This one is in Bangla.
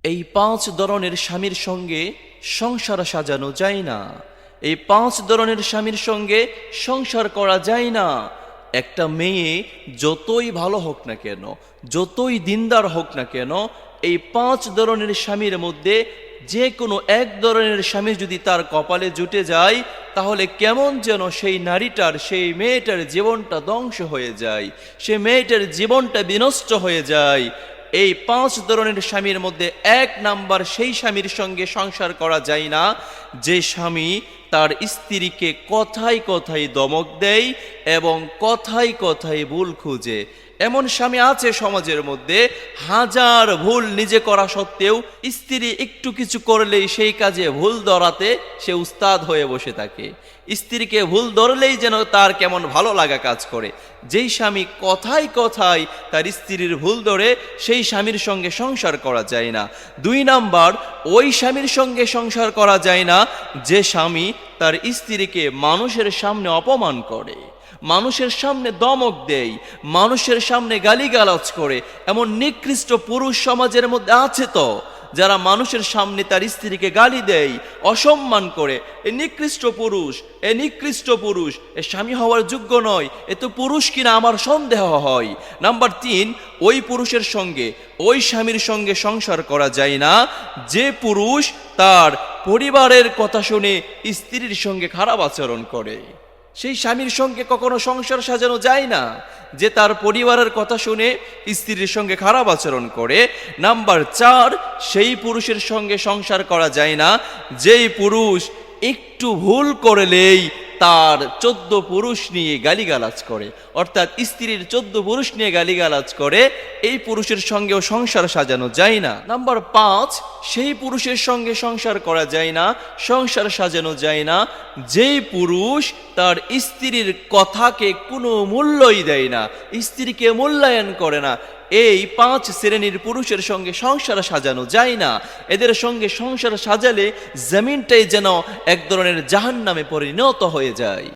এই 5 ধরনের স্বামীর সঙ্গে সংসার সাজানো যায় না। এই 5 ধরনের স্বামীর সঙ্গে সংসার করা যায় না। একটা মেয়ে যতই ভালো হোক না কেন, যতই দিনদার হোক না কেন, এই 5 ধরনের স্বামীর মধ্যে যে কোনো এক ধরনের স্বামী যদি তার কপালে জুটে যায়, তাহলে কেমন যেন সেই নারীটার, সেই মেয়েটার জীবনটা ধ্বংস হয়ে যায়, সে মেয়েটার জীবনটা বিনষ্ট হয়ে যায়। এই 5 ধরনের স্বামীর মধ্যে 1 নাম্বার সেই স্বামীর সঙ্গে সংসার করা যায় না যে স্বামী তার স্ত্রীকে কথায় কথায় ধমক দেয় এবং কথায় কথায় ভুল খুঁজে। এমন স্বামী আছে সমাজের মধ্যে, হাজার ভুল নিজে করা সত্ত্বেও স্ত্রী একটু কিছু করলেই সেই কাজে ভুল ধরাতে সে উস্তাদ হয়ে বসে থাকে। স্ত্রীকে ভুল ধরলেই যেন তার কেমন ভালো লাগা কাজ করে। যেই স্বামী কথায় কথায় তার স্ত্রীর ভুল ধরে, সেই স্বামীর সঙ্গে সংসার করা যায় না। 2 নাম্বার, ওই স্বামীর সঙ্গে সংসার করা যায় না যে স্বামী তার স্ত্রীকে মানুষের সামনে অপমান করে, মানুষের সামনে ধমক দেয়, মানুষের সামনে গালিগালাজ করে। এমন নিকৃষ্ট পুরুষ সমাজের মধ্যে আছে তো, যারা মানুষের সামনে তার স্ত্রীকে গালি দেয়, অসম্মান করে। এ নিকৃষ্ট পুরুষ, এ নিকৃষ্ট পুরুষ, এ স্বামী হওয়ার যোগ্য নয়। এ তো পুরুষ কিনা আমার সন্দেহ হয়। নাম্বার 3, ওই পুরুষের সঙ্গে, ওই স্বামীর সঙ্গে সংসার করা যায় না যে পুরুষ তার পরিবারের কথা শুনে স্ত্রীর সঙ্গে খারাপ আচরণ করে। সেই স্বামীর সঙ্গে কখনো সংসার সাজানো যায় না যে তার পরিবারের কথা শুনে স্ত্রীর সঙ্গে খারাপ আচরণ করে। নাম্বার 4, সেই পুরুষের সঙ্গে সংসার করা যায় না যেই পুরুষ একটু ভুল করলেই তার 14 পুরুষ নিয়ে গালিগালাজ করে, অর্থাৎ স্ত্রীর 14 পুরুষ নিয়ে গালিগালাজ করে। এই পুরুষের সঙ্গেও সংসার সাজানো যায় না। নাম্বার 5, সেই পুরুষের সঙ্গে সংসার করা যায় না, সংসার সাজানো যায় না যেই পুরুষ তার স্ত্রীর কথাকে কোনো মূল্যই দেয় না, স্ত্রীকে মূল্যায়ন করে না। এই 5 শ্রেণীর পুরুষের সঙ্গে সংসার সাজানো যায় না। এদের সঙ্গে সংসার সাজালে জমিনটাই যেন এক ধরনের জাহান্নামে পরিণত হয়ে যায়।